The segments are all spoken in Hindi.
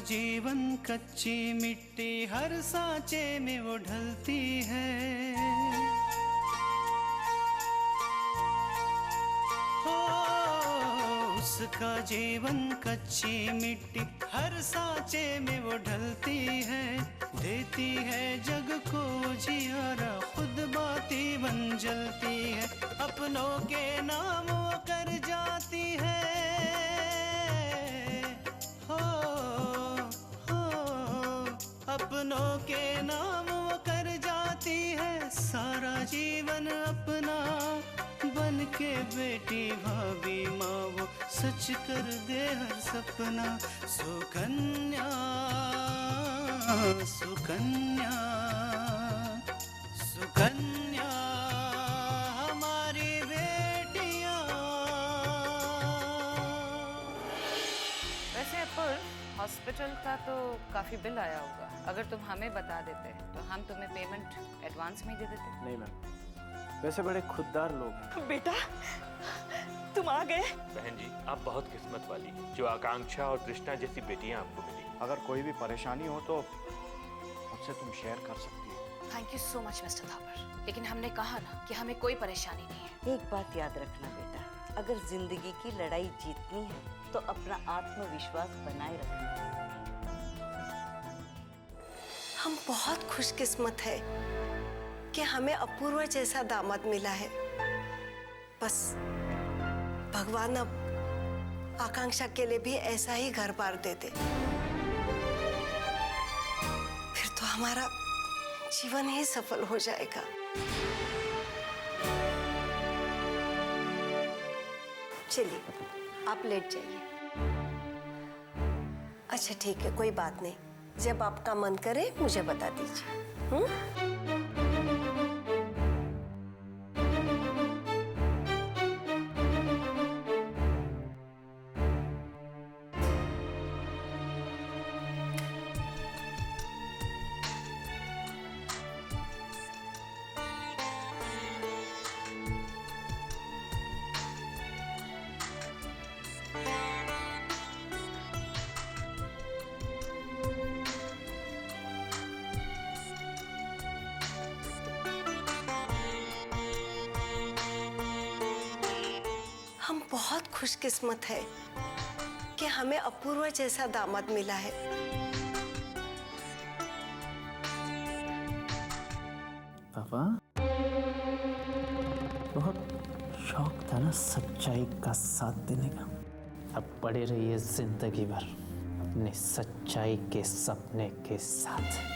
जीवन कच्ची मिट्टी हर सांचे में वो ढलती है। हो उसका जीवन कच्ची मिट्टी हर सांचे में वो ढलती है। देती है जग को जियारा खुद बाती बन जलती है। अपनों के नाम वो कर जाती है। अपनों के नाम वो कर जाती है। सारा जीवन अपना बन के बेटी भाभी माँ वो सच कर दे हर सपना। सुकन्या सुकन्या सुकन्या हमारी बेटियाँ। वैसे अपुर, हॉस्पिटल का तो काफी बिल आया होगा। अगर तुम हमें बता देते तो हम तुम्हें पेमेंट एडवांस में ही दे देते। नहीं मैम, वैसे बड़े खुददार लोग हैं। बेटा तुम आ गए। बहन जी, आप बहुत किस्मत वाली जो आकांक्षा और कृष्णा जैसी बेटियां आपको मिली। अगर कोई भी परेशानी हो तो मुझसे तुम शेयर कर सकती हो। Thank you so much mister Thapar, लेकिन हमने कहा ना कि हमें कोई परेशानी नहीं है। एक बात याद रखना बेटा, अगर जिंदगी की लड़ाई जीतनी है तो अपना आत्मविश्वास बनाए रखना। हम बहुत खुशकिस्मत है कि हमें अपूर्व जैसा दामाद मिला है। बस भगवान अब आकांक्षा के लिए भी ऐसा ही घर बार दे दे, फिर तो हमारा जीवन ही सफल हो जाएगा। चलिए आप लेट जाइए। अच्छा ठीक है, कोई बात नहीं, जब आपका मन करे मुझे बता दीजिए। हम बहुत खुशकिस्मत है कि हमें अपूर्व जैसा दामाद मिला है। पापा, बहुत शौक था ना सच्चाई का साथ देने का। अब पड़े रहिए जिंदगी भर अपने सच्चाई के सपने के साथ।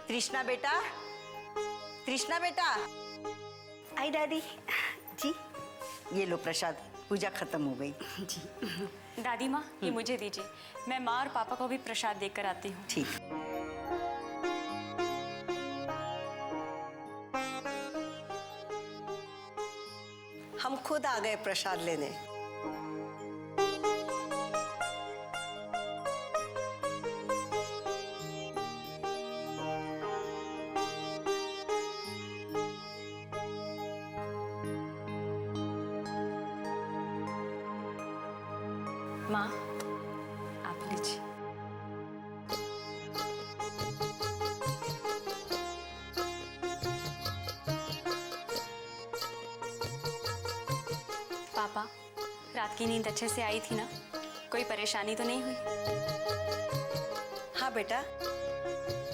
कृष्णा बेटा, कृष्णा बेटा। आई दादी जी। ये लो प्रसाद, पूजा खत्म हो गई। जी दादी माँ, ये मुझे दीजिए, मैं माँ और पापा को भी प्रसाद देकर आती हूँ। ठीक। हम खुद आ गए प्रसाद लेने। माँ आप लीजिए। पापा, रात की नींद अच्छे से आई थी ना? कोई परेशानी तो नहीं हुई? हाँ बेटा,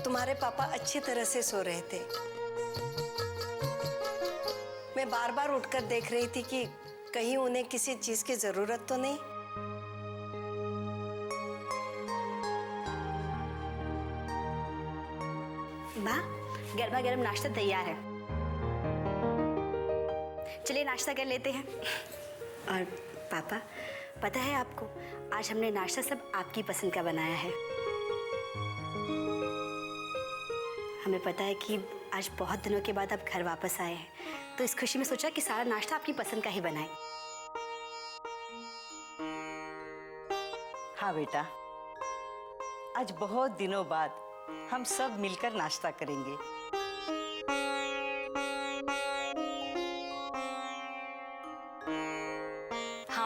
तुम्हारे पापा अच्छी तरह से सो रहे थे। मैं बार बार उठकर देख रही थी कि कहीं उन्हें किसी चीज की जरूरत तो नहीं। माँ, गरमा गरम नाश्ता तैयार है, चलिए नाश्ता कर लेते हैं। और पापा, पता है आपको, आज हमने नाश्ता सब आपकी पसंद का बनाया है। हमें पता है कि आज बहुत दिनों के बाद आप घर वापस आए हैं, तो इस खुशी में सोचा कि सारा नाश्ता आपकी पसंद का ही बनाएं। हाँ बेटा, आज बहुत दिनों बाद हम सब मिलकर नाश्ता करेंगे।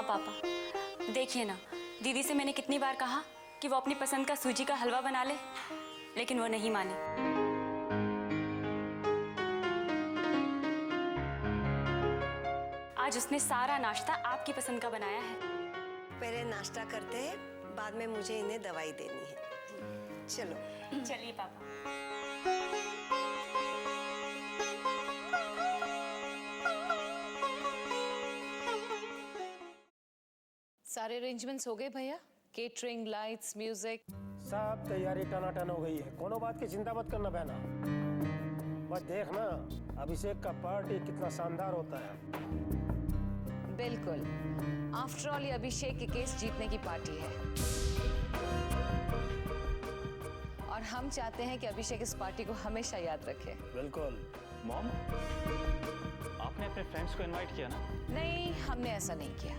हाँ पापा, देखिए ना, दीदी से मैंने कितनी बार कहा कि वो अपनी पसंद का सूजी का हलवा बना ले, लेकिन वो नहीं मानी। आज उसने सारा नाश्ता आपकी पसंद का बनाया है। पहले नाश्ता करते हैं, बाद में मुझे इन्हें दवाई देनी है। चलो। चलिए पापा। सारे अरेंजमेंट्स हो गए भैया? Catering, lights, music? सब तैयारी टनाटन हो गई है। कोनो बात की चिंता मत करना बहना। बस देखना अभिषेक का पार्टी कितना शानदार होता है। बिल्कुल। आफ्टर ऑल ये अभिषेक के केस जीतने की पार्टी है और हम चाहते हैं कि अभिषेक इस पार्टी को हमेशा याद रखे। बिल्कुल। मॉम, आपने अपने फ्रेंड्स को इनवाइट किया ना? नहीं, हमने ऐसा नहीं किया।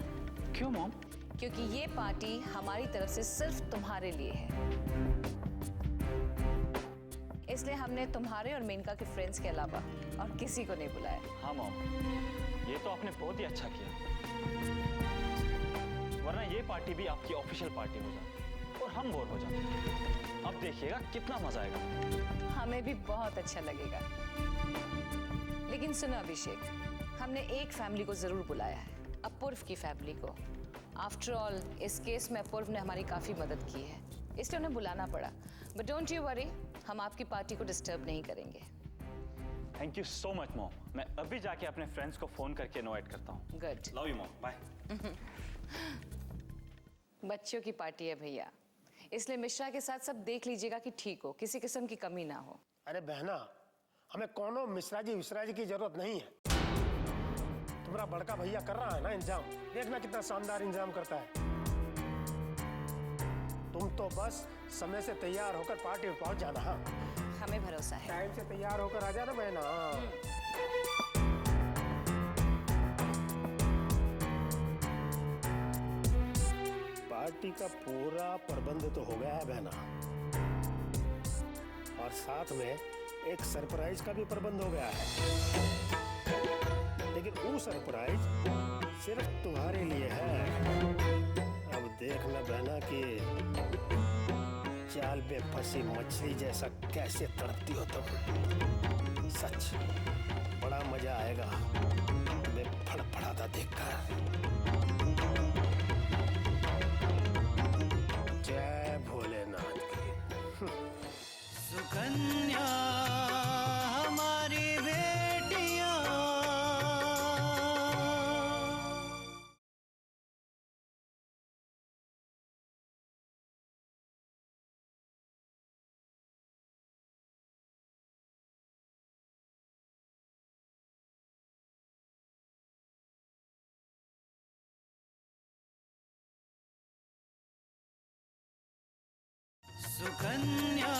क्यों मॉम? क्योंकि ये पार्टी हमारी तरफ से सिर्फ तुम्हारे लिए है, इसलिए हमने तुम्हारे और मेनका के फ्रेंड्स के अलावा और किसी को नहीं बुलाया। हाँ मॉम, ये तो आपने बहुत ही अच्छा किया, वरना ये पार्टी भी आपकी ऑफिशियल पार्टी हो जाती और हम बोर हो जाते। अब देखिएगा कितना मजा आएगा। हमें भी बहुत अच्छा लगेगा। लेकिन सुनो अभिषेक, हमने एक फैमिली को जरूर बुलाया है, अपूर्व की फैमिली को। आफ्टर ऑल इस केस में अपूर्व ने हमारी काफी मदद की है, इसलिए उन्हें बुलाना पड़ा। बट डोंट यू वरी, हम आपकी पार्टी को डिस्टर्ब नहीं करेंगे। Thank you so much mom. मैं अभी जाके अपने फ्रेंड्स को फोन करके इनवाइट करता हूँ। Good. Love you mom, bye. बच्चों की पार्टी है भैया, इसलिए मिश्रा के साथ सब देख लीजिएगा कि ठीक हो, किसी किस्म की कमी ना हो। अरे बहना, हमें कोनो मिश्रा जी विश्रा जी की जरूरत नहीं है। तुम्हारा बड़का भैया कर रहा है ना इंतजाम, देखना कितना शानदार इंतजाम करता है। तुम तो बस समय से तैयार होकर पार्टी में पहुंच जाना। हाँ, हमें भरोसा है। टाइम से तैयार होकर आ जाना बहना। पार्टी का पूरा प्रबंध तो हो गया है बहना, और साथ में एक सरप्राइज का भी प्रबंध हो गया है। लेकिन वो सरप्राइज सिर्फ तुम्हारे लिए है। अब देखना बहना कि जाल में फंसी मछली जैसा कैसे तड़पती हो तुम। सच बड़ा मजा आएगा तुम्हें फड़फड़ाता देखकर। जय भोलेनाथ की। सुकन्या हमारी बेटियां, सुकन्या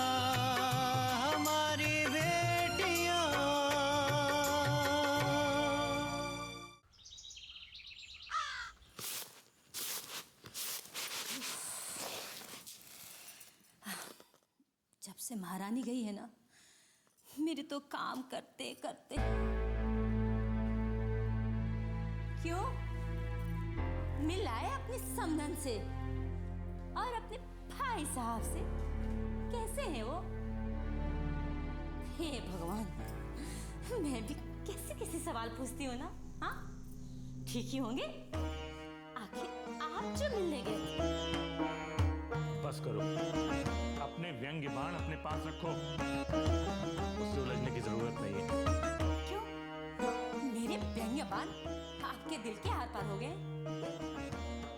हमारी बेटियां। जब से महारानी गई है ना, मेरे तो काम करते करते। क्यों? मिल आए अपने समधन से और अपने भाई साहब से। कैसे हैं वो? हे भगवान, मैं भी कैसे कैसे सवाल पूछती हूँ ना। हाँ, ठीक ही होंगे। आखिर आप जो मिलने गए थे। बस करो, अपने व्यंग्य बाण अपने पास रखो, उससे उलझने की जरूरत नहीं है। क्यों? मेरे व्यंग्य बाण आपके दिल के आर पार हो गए?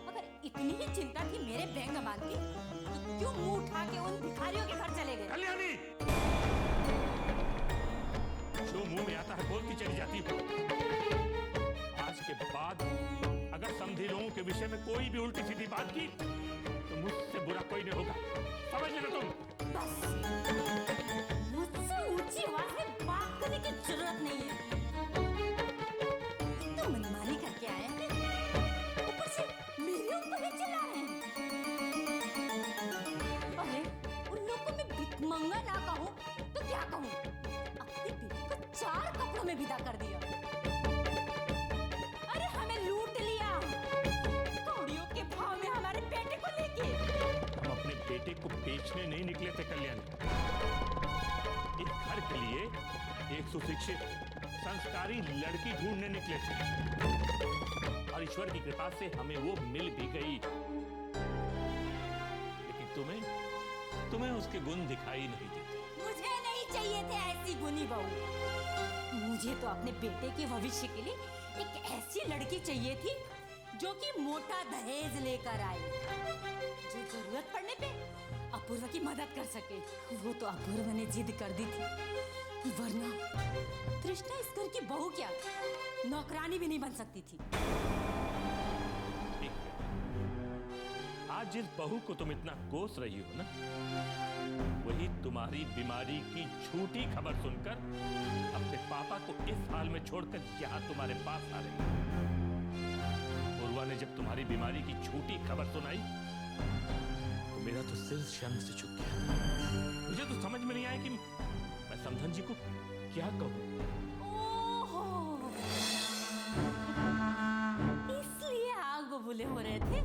अगर इतनी ही चिंता थी मेरे व्यंग्य बाण की, तो क्यों मुंह उठा के उन भिखारियों के घर चले गए? कल्याणी, जो मुंह में आता है बोलती चली जाती हो। आज के बाद अगर समझी लोगों के विषय में कोई भी उल्टी सीधी बात की तो मुझसे बुरा कोई नहीं होगा, समझ लेना तुम। बस, मुझसे ऊंची आवाज में बात करने की जरूरत नहीं है। तो मनमानी करके आए हैं, ऊपर से मेरे ऊपर ही चिल्ला रहे हैं। अरे, उन लोगों को मैं भिखमंगा ना कहूँ तो क्या कहूँ? अपनी बेटी को 4 कपड़ों में विदा कर दिया। अरे, हमें लूट लिया। घर के लिए एक सुशिक्षित संस्कारी लड़की ढूंढने निकले थे और ईश्वर की कृपा से हमें वो मिल भी गई। लेकिन तुम्हें उसके गुण दिखाई नहीं देते। मुझे नहीं चाहिए थे ऐसी गुनी बहू। मुझे तो अपने बेटे के भविष्य के लिए एक ऐसी लड़की चाहिए थी जो कि मोटा दहेज लेकर आए, जो जरूरत पड़ने पे अपूर्व की मदद कर सके। वो तो अपूर्व ने जिद कर दी थी, वरना तृष्णा इस घर की बहू क्या नौकरानी भी नहीं बन सकती थी। ठीक है, आज जिस बहू को तुम इतना कोस रही हो ना, वही तुम्हारी बीमारी की झूठी खबर सुनकर अपने पापा को इस हाल में छोड़कर यहाँ तुम्हारे पास आ रही है। पूर्वा ने जब तुम्हारी बीमारी की झूठी खबर सुनाई तो मेरा तो सिर शर्म से झुक गया। मुझे तो समझ में नहीं आया कि मैं समधन जी को क्या कहूँ। ओहो, इसलिए आग बबूले हो रहे थे।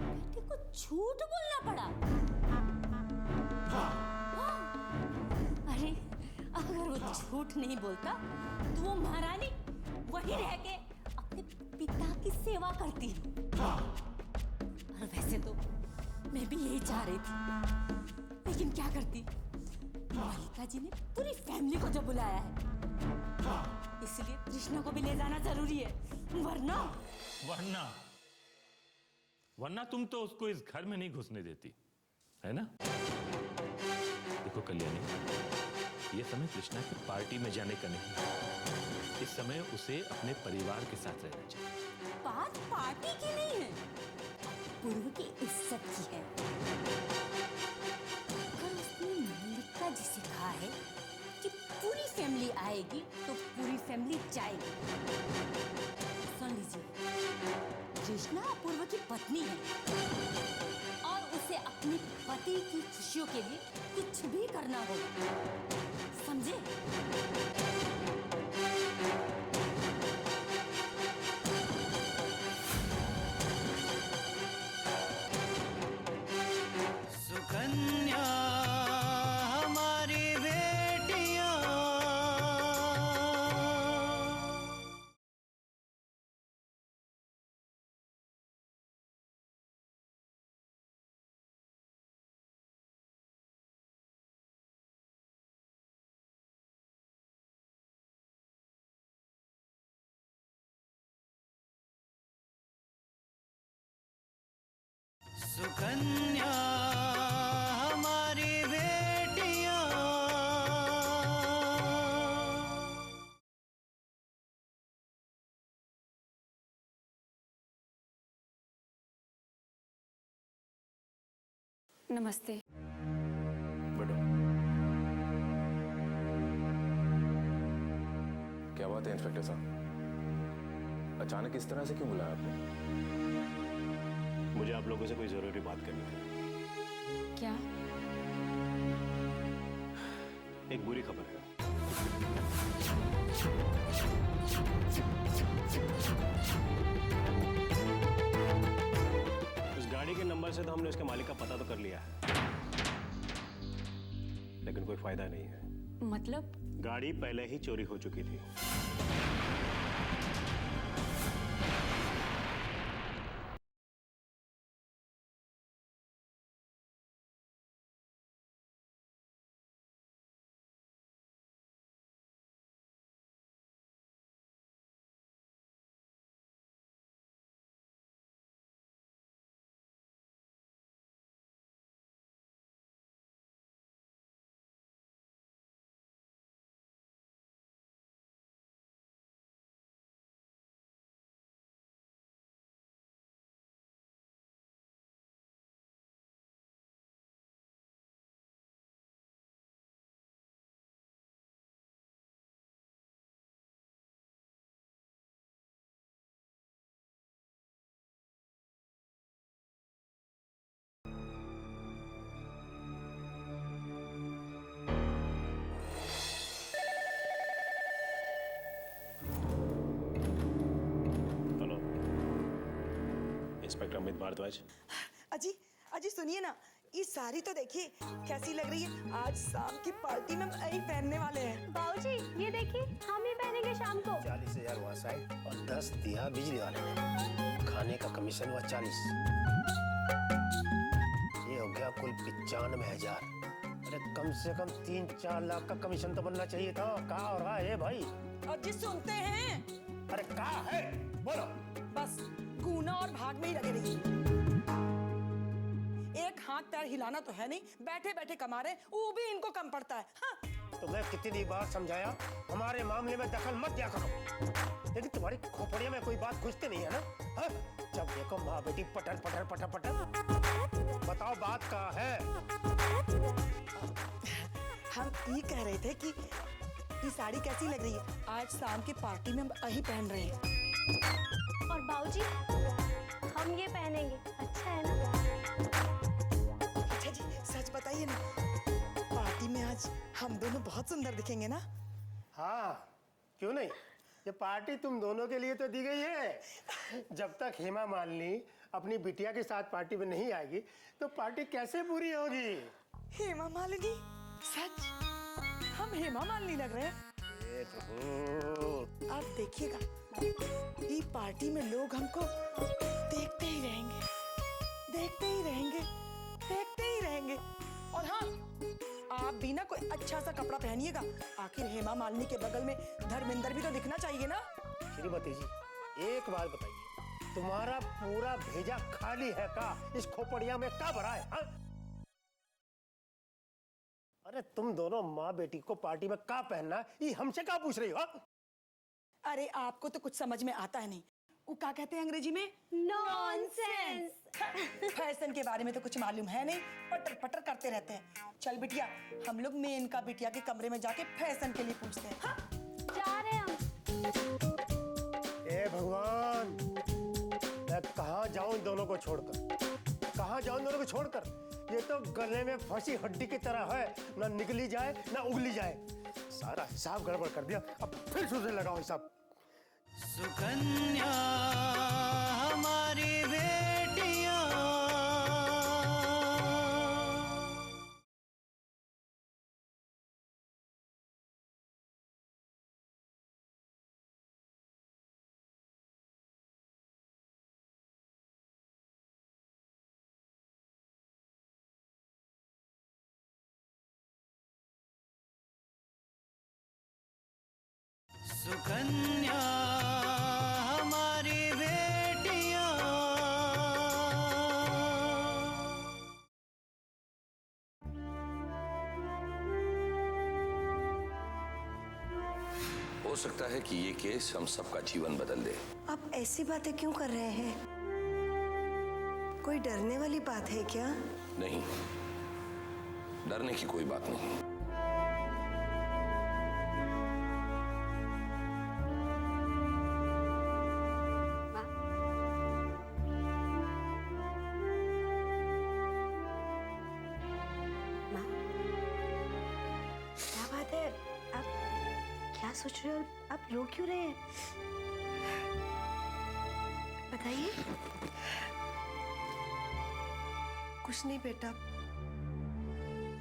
बेटे को झूठ बोलना पड़ा। हाँ। अरे अगर वो झूठ नहीं बोलता तो वो महारानी वहीं रह के अपने पिता की सेवा करती। और वैसे तो मैं भी यही चाह रही थी, लेकिन क्या करती, मल्लिका जी ने पूरी फैमिली को जो बुलाया है, इसलिए कृष्णा को भी ले जाना जरूरी है। वरना तुम तो उसको इस घर में नहीं घुसने देती, है ना? देखो कल्याणी, ये समय कृष्णा की पार्टी में जाने का नहीं, इस समय उसे अपने परिवार के साथ रहना चाहिए। बात पार्टी की नहीं है, पूर्व की इज्जत की है। अगर उसने मल्लिका जी से कहा है कि पूरी फैमिली आएगी तो पूरी फैमिली जाएगी। सुन लीजिए, कृष्णा पूर्व की पत्नी है और उसे अपने पति की खुशियों के लिए कुछ भी करना होगा, समझे? सुकन्या हमारी बेटियां, सुकन्या हमारी बेटियां। नमस्ते। बैठो। क्या बात है इंस्पेक्टर साहब, अचानक इस तरह से क्यों बुलाया आपने? मुझे आप लोगों से कोई जरूरी बात करनी है। क्या? एक बुरी खबर है। उस गाड़ी के नंबर से तो हमने उसके मालिक का पता तो कर लिया है, लेकिन कोई फायदा नहीं है। मतलब? गाड़ी पहले ही चोरी हो चुकी थी। इंस्पेक्टर अमित भारद्वाज। अजी, अजी सुनिए ना, ये साड़ी तो देखिए कैसी लग रही है। आज शाम की पार्टी में हम यही पहनने वाले हैं। बाबूजी ये देखिए हम ही पहनेंगे शाम को। 40,000 वहाँ साइड और 10 दिया बिजली वाले ने। खाने का कमीशन हुआ 40। ये हो गया कुल 95,000। अरे कम से कम 3-4 लाख का कमीशन तो बनना चाहिए था। कहाँ हो रहा है भाई? और जी सुनते हैं। अरे कहाँ है बोलो। बस गूना और भाग में ही लगे रहिए। एक हाथ पैर हिलाना तो है नहीं, बैठे बैठे कमा रहे, वो भी इनको कम पड़ता है। हाँ। तुम्हें कितनी बार समझाया हमारे मामले में दखल मत दिया करो, लेकिन तुम्हारी खोपड़ियों में कोई बात घुसती नहीं है ना। हाँ? जब देखो माँ बेटी पटर पटर पटर पटर। बताओ बात कहाँ है? हम ये कह रहे थे कि ये साड़ी कैसी लग रही है। आज शाम की पार्टी में हम यही पहन रहे हैं। और बाबूजी हम ये पहनेंगे, अच्छा है ना? अच्छा जी सच बताइए ना, पार्टी में आज हम दोनों बहुत सुंदर दिखेंगे ना? हाँ क्यों नहीं, ये पार्टी तुम दोनों के लिए तो दी गई है। जब तक हेमा मालिनी अपनी बिटिया के साथ पार्टी में नहीं आएगी तो पार्टी कैसे पूरी होगी? हेमा मालिनी? सच? हम हेमा मालिनी लग रहे हैं? आप देखिएगा ये पार्टी में लोग हमको देखते ही रहेंगे, देखते ही रहेंगे, देखते ही रहेंगे। और हाँ आप भी ना कोई अच्छा सा कपड़ा पहनिएगा, आखिर हेमा मालिनी के बगल में धर्मेंद्र भी तो दिखना चाहिए ना। श्रीमती जी एक बात बताइए, तुम्हारा पूरा भेजा खाली है का? इस खोपड़िया में क्या भरा है? हाँ? अरे तुम दोनों माँ बेटी को पार्टी में क्या पहनना है ये हमसे क्या पूछ रही हो? अरे आपको तो कुछ समझ में आता है नहीं। वो क्या कहते हैं अंग्रेजी में? नॉनसेंस। फैशन के बारे में तो कुछ मालूम है नहीं, पटर पटर करते रहते हैं। चल बिटिया हम लोग मेनका बिटिया के कमरे में जाके फैशन के लिए पूछते हैं। हाँ? जा रहे हैं हम। ए भगवान, मैं कहाँ जाऊं दोनों को छोड़कर, कहाँ जाऊं दोनों को छोड़कर? ये तो गले में फंसी हड्डी की तरह है, ना निकली जाए ना उगली जाए। सारा हिसाब गड़बड़ कर दिया, अब फिर से लगाओ हिसाब। सुकन्या हमारी बेटियां, सुकन्या हमारी बेटियां। हो सकता है कि ये केस हम सबका जीवन बदल दे। आप ऐसी बातें क्यों कर रहे हैं? कोई डरने वाली बात है क्या? नहीं, डरने की कोई बात नहीं। सोच रहे हो? आप रो क्यों रहे हैं? बताइए। कुछ नहीं बेटा,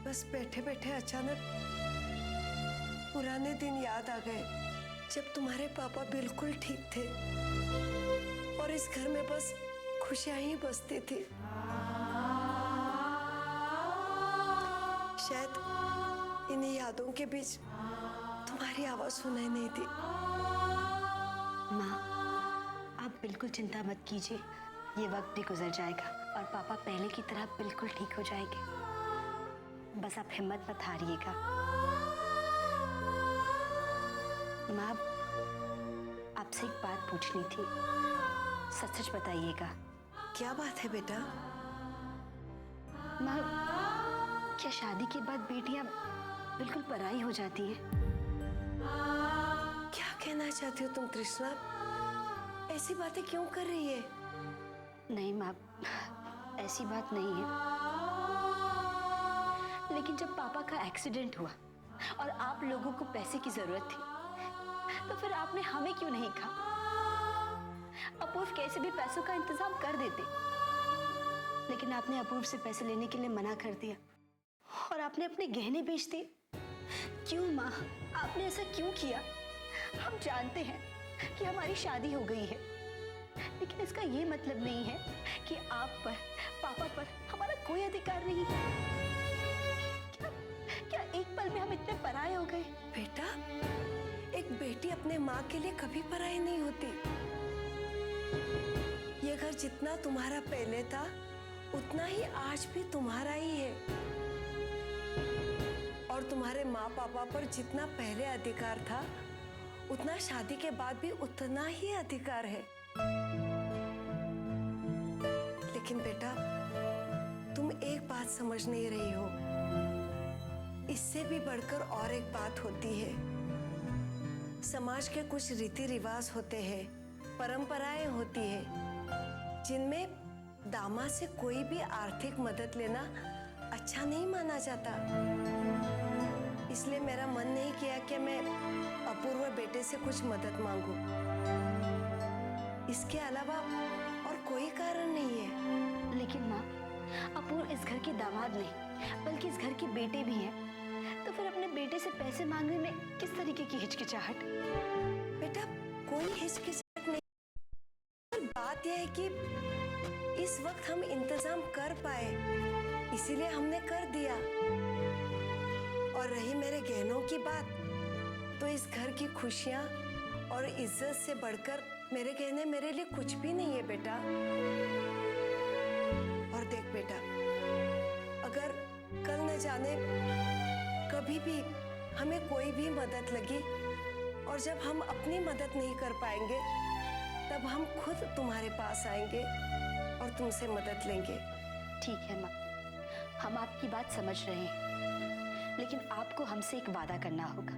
बस बैठे बैठे अचानक पुराने दिन याद आ गए जब तुम्हारे पापा बिल्कुल ठीक थे और इस घर में बस खुशियां ही बसती थी। शायद इन्हीं यादों के बीच तुम्हारी आवाज सुनाई नहीं दी। माँ आप बिल्कुल चिंता मत कीजिए, ये वक्त भी गुजर जाएगा और पापा पहले की तरह बिल्कुल ठीक हो जाएंगे। बस आप हिम्मत मत हारिएगा। माँ आपसे एक बात पूछनी थी, सच सच बताइएगा। क्या बात है बेटा? माँ क्या शादी के बाद बेटियां बिल्कुल पराई हो जाती हैं? क्या कहना चाहती हो तुम कृष्णा? ऐसी बातें क्यों कर रही है? नहीं माँ ऐसी बात नहीं है, लेकिन जब पापा का एक्सीडेंट हुआ और आप लोगों को पैसे की जरूरत थी तो फिर आपने हमें क्यों नहीं कहा? अपूर्व कैसे भी पैसों का इंतजाम कर देते। लेकिन आपने अपूर्व से पैसे लेने के लिए मना कर दिया और आपने अपने गहने बेच दिए। क्यों माँ, आपने ऐसा क्यों किया? हम जानते हैं कि हमारी शादी हो गई है, लेकिन इसका ये मतलब नहीं है कि आप पर, पापा पर हमारा कोई अधिकार नहीं है। क्या एक पल में हम इतने पराये हो गए? बेटा, एक बेटी अपने माँ के लिए कभी पराई नहीं होती। ये घर जितना तुम्हारा पहले था उतना ही आज भी तुम्हारा ही है, और तुम्हारे माँ पापा पर जितना पहले अधिकार था उतना शादी के बाद भी उतना ही अधिकार है। लेकिन बेटा, तुम एक बात समझ नहीं रही हो। इससे भी बढ़कर और एक बात होती है। समाज के कुछ रीति रिवाज होते हैं, परंपराएं होती है, जिनमें दामाद से कोई भी आर्थिक मदद लेना अच्छा नहीं माना जाता। इसलिए मेरा मन नहीं किया कि मैं अपूर्व बेटे से कुछ मदद मांगू। इसके अलावा और कोई कारण नहीं है। लेकिन माँ, अपूर्व इस घर के दामाद नहीं बल्कि इस घर के बेटे भी हैं। तो फिर अपने बेटे से पैसे मांगने में किस तरीके की हिचकिचाहट? बेटा, कोई हिचकिचाहट नहीं। बात यह है कि इस वक्त हम इंतजाम कर पाए, इसीलिए हमने कर दिया। और रही मेरे गहनों की बात, तो इस घर की खुशियां और इज्जत से बढ़कर मेरे गहने मेरे लिए कुछ भी नहीं है बेटा। और देख बेटा, अगर कल न जाने कभी भी हमें कोई भी मदद लगी और जब हम अपनी मदद नहीं कर पाएंगे, तब हम खुद तुम्हारे पास आएंगे और तुमसे मदद लेंगे। ठीक है माँ, हम आपकी बात समझ रहे हैं, लेकिन आपको हमसे एक वादा करना होगा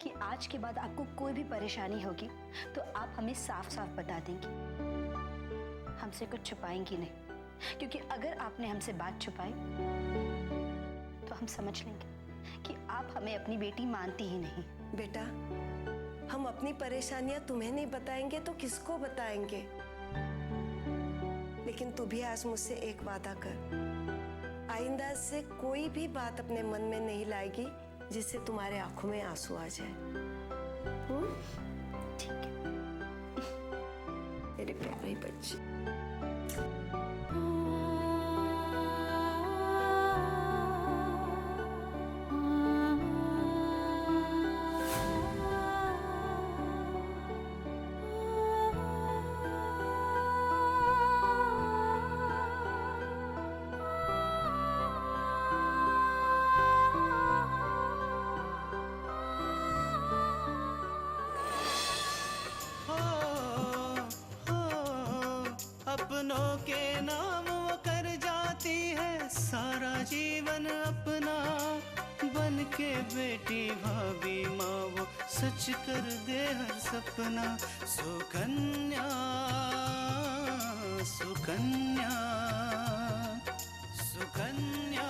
कि आज के बाद आपको कोई भी परेशानी होगी तो आप हमें साफ साफ बता देंगी, हमसे कुछ छुपाएंगी नहीं। क्योंकि अगर आपने हमसे बात छुपाई तो हम समझ लेंगे कि आप हमें अपनी बेटी मानती ही नहीं। बेटा, हम अपनी परेशानियां तुम्हें नहीं बताएंगे तो किसको बताएंगे? लेकिन तू भी आज मुझसे एक वादा कर, आइंदा से कोई भी बात अपने मन में नहीं लाएगी जिससे तुम्हारे आंखों में आंसू आ जाए। ठीक है मेरे प्यारे बच्चे। अपनों के नाम वो कर जाती है सारा जीवन अपना, बन के बेटी भाभी माँ वो सच कर दे हर सपना। सुकन्या सुकन्या सुकन्या